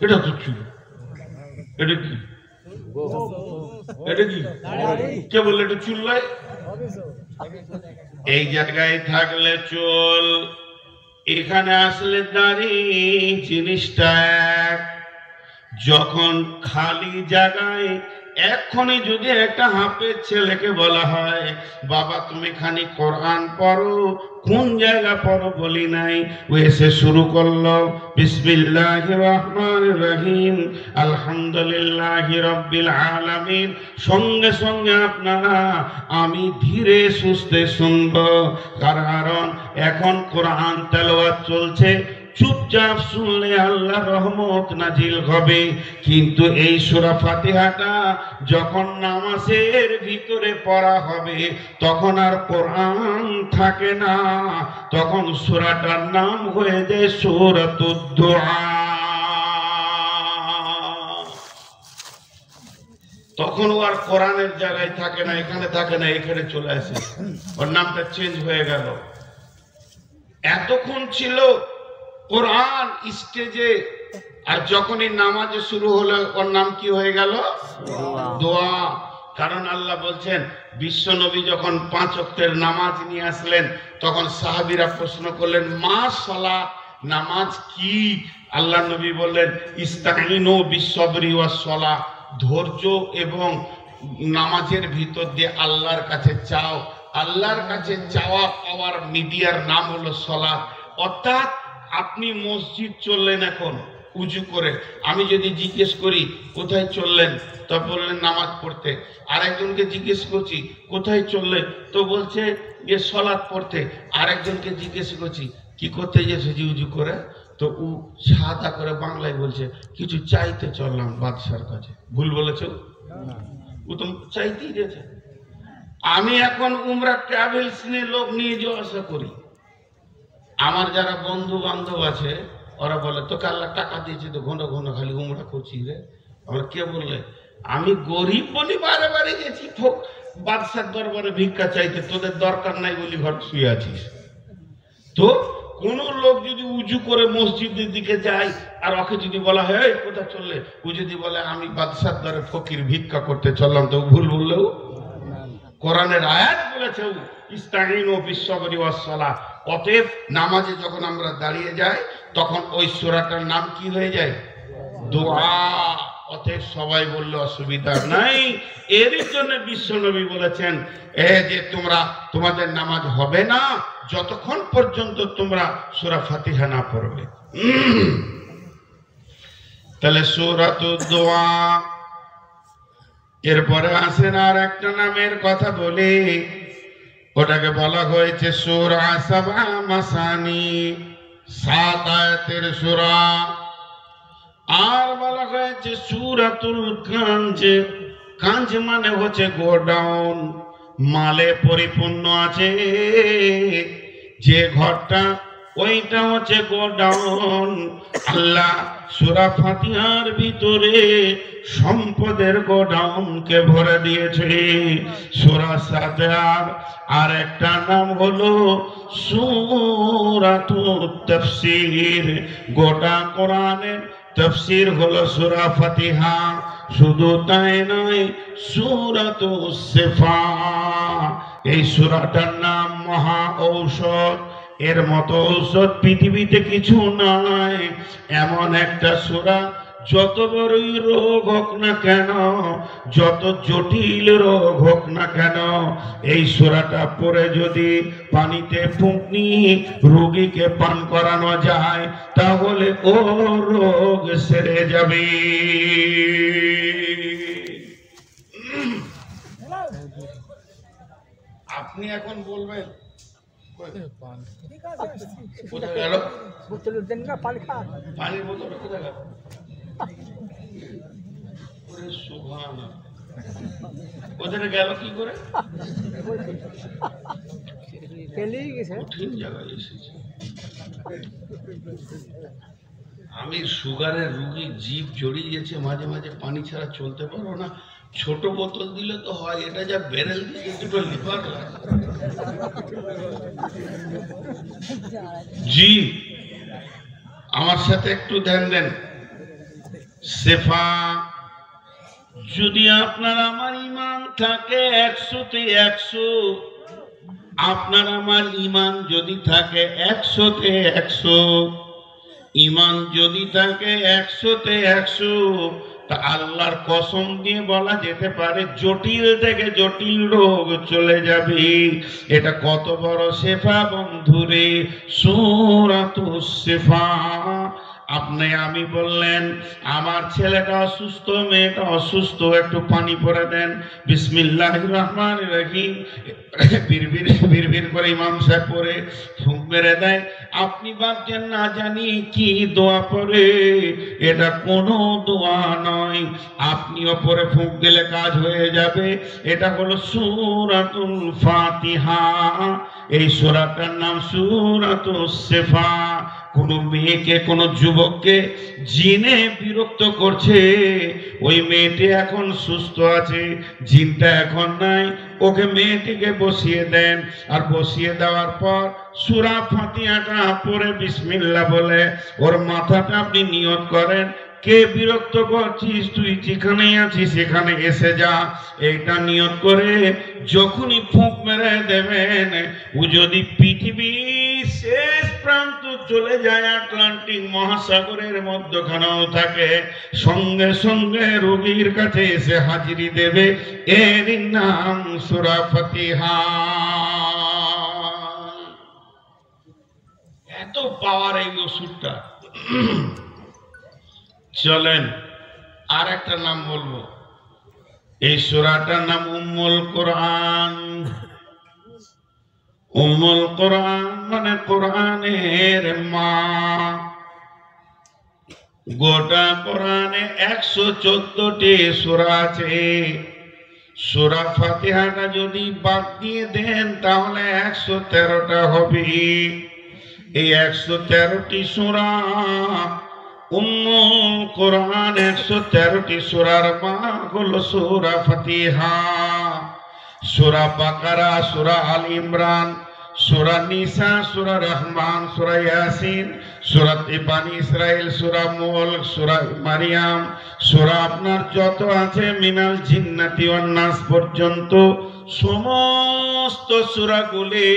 এটা তো চুল। এটা কি? এটা কি? কে বললে এটা চুল নয়? এই জায়গায় থাকলে চুল, এখানে আসলে দাড়ি, জিনিসটা এক। যখন খালি জায়গায় এখনই যদি একটা হাফেজ ছেলেকে বলা হয় বাবা তুমি খানি কোরআন পড়ো, কোন জায়গা পড়ো বলি নাই, ও এসে শুরু করলো বিসমিল্লাহির রহমানির রহিম আলহামদুলিল্লাহি রাব্বিল আলামিন, সঙ্গে সঙ্গে আপনারা আমি ধীরে সুস্থে শুনবো, কারণ এখন কোরআন তেলাওয়াত চলছে, চুপচাপ শুনলে আল্লাহ রহমত নাজিল হবে। কিন্তু এই সূরা ফাতিহাটা যখন নামাজের ভিতরে পড়া হবে তখন আর কোরআন থাকে না, তখন সূরাটার নাম হয়ে যায় সূরাতুদ দুআ। তখন ও আর কোরআনের জায়গায় থাকে না, এখানে থাকে না, এখানে চলে আসে, ওর নামটা চেঞ্জ হয়ে গেল। এতক্ষণ ছিল কোরআন স্টেজে, আর যখনই নামাজে শুরু হলো ওর নাম কি হয়ে গেল? দোয়া। কারণ আল্লাহ বলছেন বিশ্ব নবী যখন 5 ওয়াক্তের নামাজ নিয়ে আসলেন তখন সাহাবীরা প্রশ্ন করলেন মা সালাত, নামাজ কি? আল্লাহ নবী বললেন ইস্তাইনু বিসসবরি ওয়াস সালাহ, ধৈর্য এবং নামাজের ভিতর দিয়ে আল্লাহর কাছে চাও। আল্লাহর কাছে চাওয়া পাওয়ার মিডিয়ার নাম হলো সালাত। অর্থাৎ আপনি মসজিদ চললেন এখন উজু করে, আমি যদি জিজ্ঞেস করি কোথায় চললেন, তো বললেন নামাজ পড়তে। আরেকজনকে জিজ্ঞেস করছি কোথায় চললেন, তো বলছে যে সালাত পড়তে। আরেকজনকে জিজ্ঞেস করছি কি করতে গেছে উজু করে, তো ও সাদা করে বাংলায় বলছে কিছু চাইতে চললাম বাদশার কাছে। ভুল বলেছে? ও তো চাইতেই গেছে। আমি এখন উমরা ট্রাভেলস নিয়ে লোক নিয়ে যাওয়া আসা করি, আমার যারা বন্ধু বান্ধব আছে ওরা বলে তোকে আল্লাহ টাকা দিয়েছে তো ঘন ঘন খালি উমরা করছি রে। আমরা কে বললে? আমি গরিব বলি বারে বারে গেছি বাদশার দরবারে ভিক্ষা চাইতে, তোদের দরকার নাই বলি ঘর শুয়ে আছিস। তো কোন লোক যদি উজু করে মসজিদের দিকে যায় আর ওকে যদি বলা হয় কোথায় চললে, ও যদি বলে আমি বাদশার দরে ফকির ভিক্ষা করতে চললাম, তো ভুল বললেও কোরআনের আয়াত বলেছে ইস্তাঈনু বিস-সাবরি ওয়াস-সালাহ। অতএব নামাজে যখন আমরা দাঁড়িয়ে যাই তখন ওই সূরাটার নাম কি হয়ে যায়? দোয়া। অতএব সবাই বললে অসুবিধা নাই। এর জন্য বিশ্বনবী বলেছেন যে তোমাদের নামাজ হবে না যতক্ষণ পর্যন্ত তোমরা সূরা ফাতিহা না পড়বে। তাহলে সূরাতুদ দোয়া। এরপরে আসেন আর একটা নামের কথা বলি, ওটাকে বলা হয়েছে সূরা সাবা মাসানি, 7 আয়াতের সূরা। আর বলা হয়েছে সূরাতুল কাঞ্জ। কাঞ্জ মানে হচ্ছে গোডাউন, মালে পরিপূর্ণ আছে যে ঘরটা, ওইটা হচ্ছে গোডাউন। আল্লাহ সূরা ফাতিহার ভিতরে সম্পদের গোডাউনকে ভরে দিয়েছে। সূরা সাদার আর একটা নাম হলো সূরাতুত তাফসীর। গোটা কোরআনের তাফসীর হলো সূরা ফাতিহা। শুধু তাই নয়, সূরাতুস শিফা, এই সূরাটার নাম মহা ঔষধ। এর মতো ঔষধ পৃথিবীতে কিছু নাই। এমন একটা সূরা যত বড়ই রোগ হোক না কেন, যত জটিল রোগ হোক না কেন, এই সূরাটা পড়ে যদি পানিতে ফুঁকনি রোগীকে পান করানো যায় তাহলে ও রোগ সেরে যাবে। আপনি এখন বলবেন কোথায় গেল পানির বোতল, কোথায় গেল? ওদের গেল কি করে? কঠিন জায়গায় এসেছে। আমি সুগারের রোগী, জীব জড়িয়ে গেছে, মাঝে মাঝে পানি ছাড়া চলতে পারো না। ছোট বোতল দিলে তো হয়, এটা যা বেরেল দিয়ে দুটো লিভার জি। আমার সাথে একটু ধ্যান দেন। শেফা, যদি আপনার আমার ঈমান থাকে 100-তে 100, আপনার আমার ঈমান যদি থাকে 100-তে 100, ঈমান যদি থাকে 100-তে 100, তা আল্লাহর কসম দিয়ে বলা যেতে পারে জটিল থেকে জটিল রোগ চলে যাবে। এটা কত বড় শেফা বন্ধুরে, সূরাতুস শিফা। আপনি আমি বললেন আমার ছেলেটা অসুস্থ, মেয়েটা অসুস্থ, একটু পানি পরে দেন। বিসমিল্লাহির রহমানির রহিম বিড়বিড় বিড়বিড় করে ইমাম সাহেব পড়ে ফুঁক মেরে দেয়। আপনি ভাবছেন না জানি কি দোয়া পড়ে, এটা কোনো দোয়া নয়। আপনিও পরে ফুঁক দিলে কাজ হয়ে যাবে। এটা হলো সূরাতুল ফাতিহা। এই সূরাটার নাম সূরাতুস শিফা। কোন মেয়েকে, কোন যুবককে জিনে বিরক্ত করছে, ওই মেয়েটি এখন সুস্থ আছে, জিনটা এখন নাই, ওকে মেয়েটিকে বসিয়ে দেন। আর বসিয়ে দেওয়ার পর সূরা ফাতিহাটা পড়ে বিসমিল্লাহ বলে ওর মাথাটা আপনি নিয়ত করেন, কে বিরক্ত করছিস তুই যেখানেই আছিস সেখানে এসে যা, এইটা নিয়ত করে যখনই ফুঁক মেরে দেবেন, ও যদি পৃথিবীর শেষ প্রান্ত চলে যায়, আটলান্টিক মহাসাগরের মধ্যখানেও থাকে, সঙ্গে সঙ্গে রোগীর কাছে এসে হাজিরি দেবে। এর নাম সূরা ফাতিহা। এত পাওয়ার এই ওষুধটা। চলেন আর একটা নাম বলবো। এই সূরাটার নাম উম্মুল কোরআন। উম্মুল কোরআন মানে কোরআনের মা। গোটা কোরআনে 114টি সূরা আছে। সূরা ফাতিহাটা যদি বাদ দিয়ে দেন তাহলে 113টা হবে। এই 113টি সূরা উম্মুল কোরআন। 113টি সূরার নাম হলো সূরা ফাতিহা, সূরা বাকারা, সূরা আল ইমরান, সূরা নিসা, সূরা রহমান, সূরা ইয়াসিন, সূরা বানী ইসরাইল, সূরা মুলক, সূরা মারিয়াম, সূরা আপনার যত আছে মিনাল জিন্নাতি ওয়ান নাস পর্যন্ত সমস্ত সূরাগুলি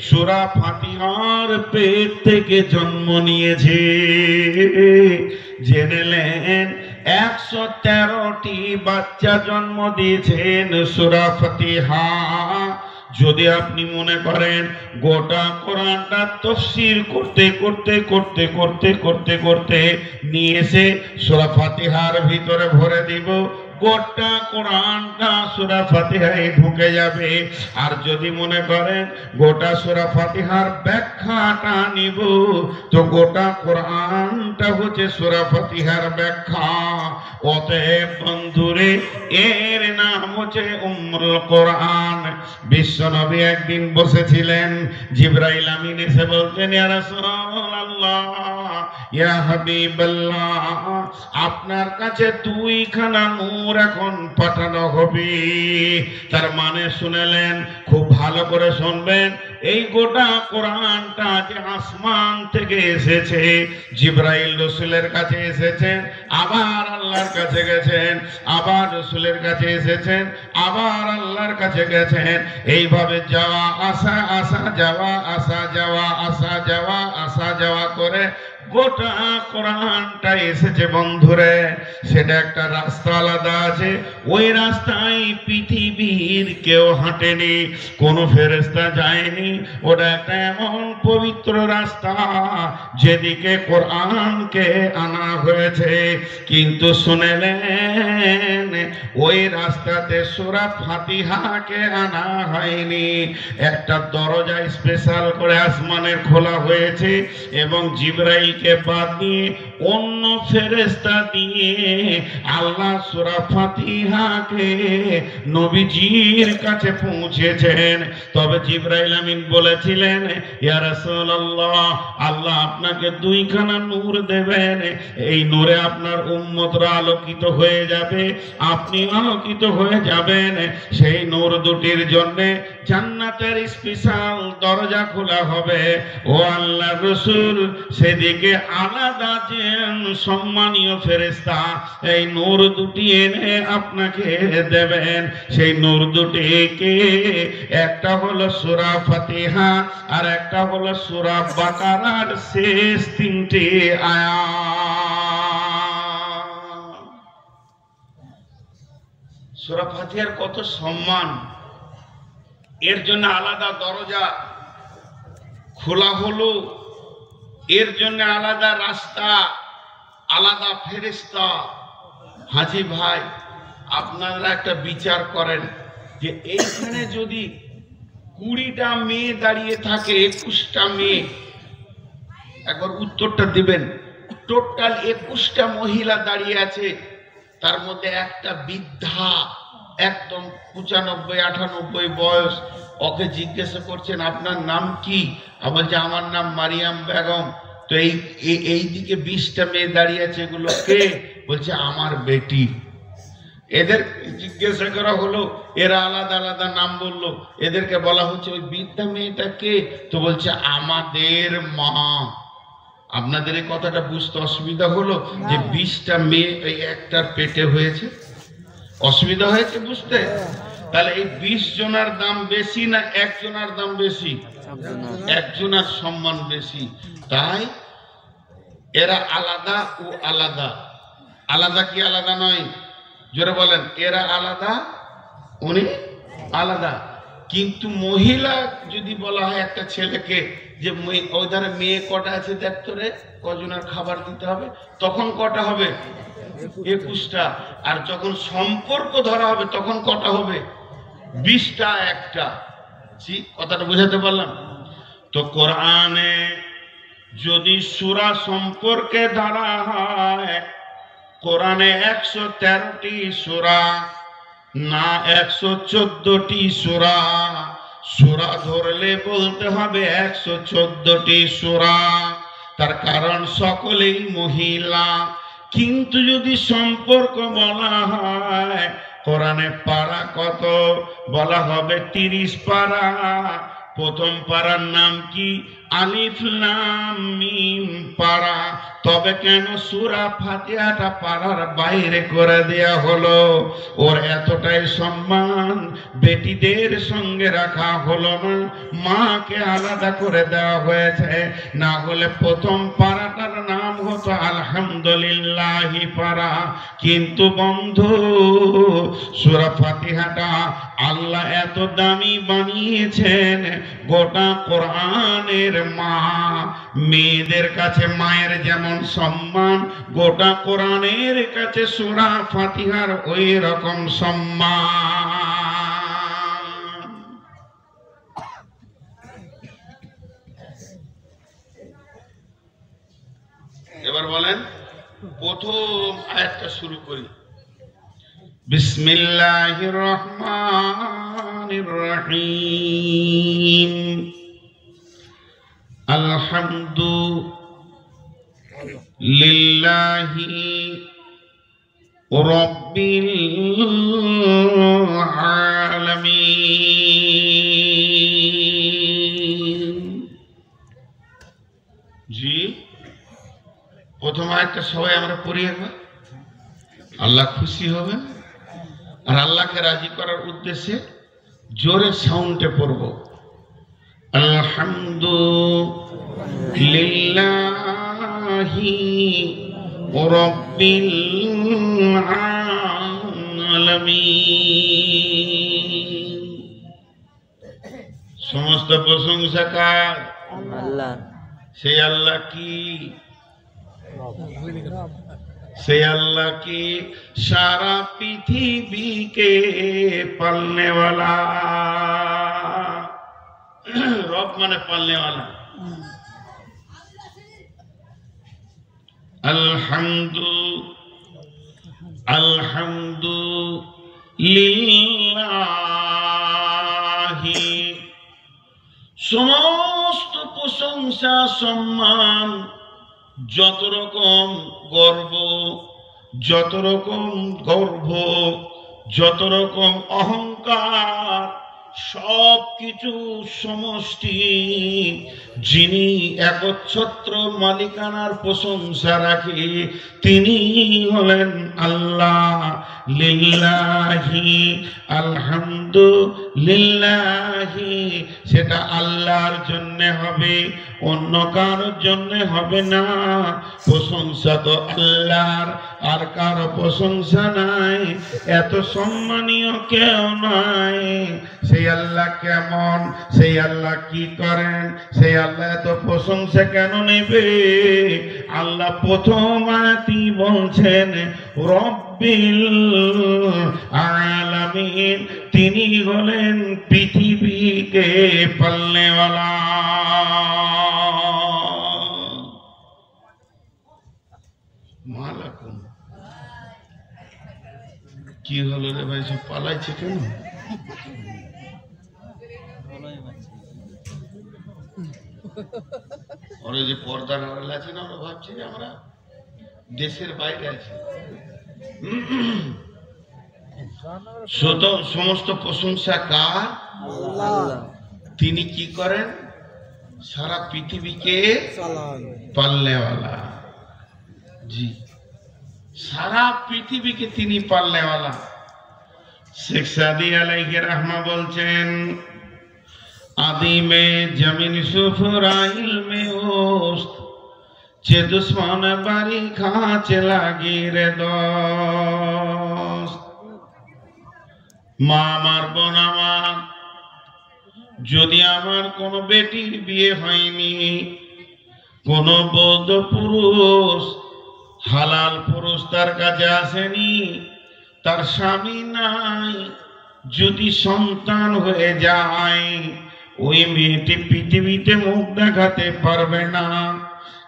সূরা ফাতিহার পেট থেকে জন্ম নিয়েছে। জেনেলেন 113টি বাচ্চা জন্ম দিয়েছেন সূরা ফাতিহা। যদি আপনি মনে করেন গোটা কোরআনটা তাফসীর করতে করতে করতে করতে করতে করতে নিয়ে এসে সূরা ফাতিহার ভিতরে ভরে দিব, গোটা কোরআনটা সূরা ফাতিহায় ঢুকে যাবে। আর যদি মনে করেন গোটা সূরা ফাতিহার ব্যাখ্যাটা নিব, তো গোটা কোরআনটা হচ্ছে সূরা ফাতিহার ব্যাখ্যা। অতএব বন্ধুরে, এর নাম হচ্ছে উম্মুল কোরআন। বিশ্বনবী একদিন বসেছিলেন, জিবরাইল আমিন এসে বলতেন, ইয়া রাসূলুল্লাহ, ইয়া হাবিবাল্লাহ, আপনার কাছে 2খানা নূর এখন পাঠানো হবে। তার মানে শুনলেন, খুব ভালো করে শুনবেন, এই গোটা কোরআনটা যে আসমান থেকে এসেছে, জিবরাইল রাসূলের কাছে এসেছেন, আবার আল্লাহর কাছে গেছেন, আবার রাসূলের কাছে এসেছেন, আবার আল্লাহর কাছে গেছেন, এইভাবে যাওয়া আসা, আসা যাওয়া, আসা যাওয়া, আসা যাওয়া, আসা যাওয়া করে গোটা কোরআনটা এসেছে বন্ধুরে। সেটা একটা রাস্তা আলাদা আছে, ওই রাস্তায় পৃথিবীর কেউ হাঁটেনি, কোনো ফেরেশতা যায়নি। ওটা একটা এমন পবিত্র রাস্তা যেদিকে কোরআনকে আনা হয়েছে। কিন্তু শুনেলেন, ওই রাস্তাতে সূরা ফাতিহাকে আনা হয়নি। একটা দরজা স্পেশাল করে আসমানে খোলা হয়েছে এবং জিবরাইল কে বাদ দিয়ে অন্য ফেরেশতা দিয়ে আল্লাহ সূরা ফাতিহাকে নবীজির কাছে পৌঁছেছেন। তবে জিবরাইল আমিন বলেছিলেন, ইয়া রাসূলুল্লাহ, আল্লাহ আপনাকে 2খানা নূর দেবেন, এই নূরে আপনার উম্মতরা আলোকিত হয়ে যাবে, আপনি আলোকিত হয়ে যাবেন। সেই নূর দুটির জন্য জান্নাতের স্পেশাল দরজা খোলা হবে। ও আল্লাহর রাসূল, সেদিকে আলাদা যে সম্মানীয় ফেরেশতা এই নূর দুটি এনে আপনাকে দেবেন। সেই নূর দুটিকে একটা হলো সূরা ফাতিহা, আর একটা হলো সূরা বাকারার শেষ 3টি আয়াত। সূরা ফাতিহার কত সম্মান, এর জন্য আলাদা দরজা খোলা হলো, এর জন্য আলাদা রাস্তা, আলাদা ফেরেশতা। হাজী ভাই, আপনারা একটা বিচার করেন যে এইখানে যদি 20টা মেয়ে দাঁড়িয়ে থাকে, 21টা মেয়ে, একবার উত্তরটা দিবেন। টোটাল 21টা মহিলা দাঁড়িয়ে আছে, তার মধ্যে একটা বৃদ্ধা, একদম 95-98 বয়স। ওকে জিজ্ঞাসা করছেন, আপনার নাম কি? বলছে, আমার নাম মারিয়াম বেগম। তো এই দিকে 20টা মেয়ে দাঁড়িয়ে আছে, এগুলো কে? বলছে, আমার বেটি। এদের জিজ্ঞাসা করা হলো, এরা আলাদা আলাদা নাম বললো, এদেরকে বলা হচ্ছে ওই বৃদ্ধা মেয়েটা কে? তো বলছে, আমাদের মা। আপনাদের এই কথাটা বুঝতে অসুবিধা হলো যে 20টা মেয়ে এই একটার পেটে হয়েছে? অসুবিধা হয়েছে বুঝতে? তাহলে এই 20 জনের দাম বেশি না একজনের দাম বেশি? একজনের সম্মান বেশি। তাই এরা আলাদা ও আলাদা। আলাদা কি আলাদা নয়? জোরে বলেন, এরা আলাদা, উনি আলাদা। কিন্তু মহিলা যদি বলা হয় একটা ছেলেকে যে ওই ধারে মেয়ে কটা আছে দেখতো রে, কজনের খাবার দিতে হবে, তখন কটা হবে? 21টা। আর যখন সম্পর্ক ধরা হবে তখন কটা হবে? 20টা, একটা। কথাটা বুঝাতে পারলাম তো? কোরআনে যদি সূরা সম্পর্কে ধরা হয়, কোরআনে 113টি সূরা না 114টি সূরা। সূরা ধরলে বলতে হবে 114টি সূরা। তার কারণ সকলেই মহিলা। কিন্তু যদি সম্পর্ক বলা হয়, কোরআনে পারা কত? বলা হবে 30 পারা। প্রথম পারার নাম কি? আলিফ লাম মিম পারা। তবে কেন সূরা ফাতিহাটা পারার বাইরে করে দেয়া হলো? ওর এতটাই সম্মান বেটিদের সঙ্গে রাখা হলো না, মাকে আলাদা করে দেওয়া হয়েছে। না হলে প্রথম পারাটার নাম হতো আলহামদুলিল্লাহি পারা। কিন্তু বন্ধু, সূরা ফাতিহাটা আল্লাহ এত দামি বানিয়েছেন, গোটা কোরআনের মা। মেয়েদের কাছে মায়ের যেমন সম্মান, গোটা কোরআনের কাছে সূরা ফাতিহার ওই রকম সম্মান। এবার বলেন, প্রথম আয়াতটা শুরু করি। বিসমিল্লাহির রহমানির রহিম। আলহামদুলিল্লাহি রাব্বিল আলামিন। জি, প্রথম আয়াতটা সবাই আমরা পড়ি একবার। আল্লাহ খুশি হবেন, আর আল্লাহকে রাজি করার উদ্দেশ্যে জোরে সাউন্ডে পড়ব। আলহামদুলিল্লাহি রাব্বিল আলামিন। সমস্ত প্রশংসা কার? আল্লাহ। সেই আল্লাহ কি? সেই আল্লাহ কি সারা পৃথিবীকে পালনে वाला। রব মানে পালনে वाला। আলহামদুলিল্লাহি। সমস্ত প্রশংসা সম্মান, যত রকম গর্ব, যত রকম যত রকম অহংকার, সব কিছু সমষ্টি যিনি একচ্ছত্র মালিকানার প্রশংসা রাখে, তিনি হলেন আল্লাহ। লিল্লাহি, আলহামদুলিল্লাহি, সেটা আল্লাহর জন্য হবে, অন্য কারোর জন্য হবে না। প্রশংসা তো আল্লাহর, আর কারো প্রশংসা নাই। এত সম্মানীয় কেউ নাই। সেই আল্লাহ কেমন? সেই আল্লাহ কি করেন? সেই আল্লাহ এত প্রশংসা কেন নেবে? আল্লাহ প্রথম আয়াতেই বলছেন রব্বিল আলামিন। তিনি হলেন পৃথিবীকে পালনে वाला। মালাকুম। কি হলো রে ভাই, সব পালাইছে কেন? ওরা যে পর্দা নাড়ালে আছে না, ওরা ভাবছে যে আমরা দেশের বাইরে আছি। সমস্ত প্রশংসা কার? আল্লাহ। তিনি কি করেন? সারা পৃথিবীকে পালনে वाला। জি, সারা পৃথিবীকে তিনি পালনে वाला। শেখ সাদি আলাইহি রহমা বলছেন, आदि में जमीन सुफराइल में ओस्त चे दुश्मन बारी खाच लागी रे दोस्त। মা আমার, বোন আমার, যদি আমার কোনো বেটির বিয়ে হয়নি, কোন বৌদ্ধ পুরুষ হালাল পুরুষ তার কাছে আসেনি, তার স্বামী নাই, যদি সন্তান হয়ে যায়, ওই মেয়েটি পৃথিবীতে মুখ দেখাতে পারবে না।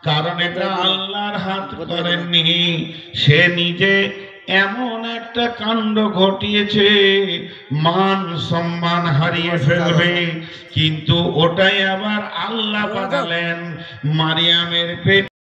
কারণ এটা আল্লাহর হাত করেননি। সে নিজে এমন একটা কাণ্ড ঘটিয়েছে, মান সম্মান হারিয়ে ফেলবে, কিন্তু ওটাই আবার আল্লাহ বানালেন মারিয়ামের পেট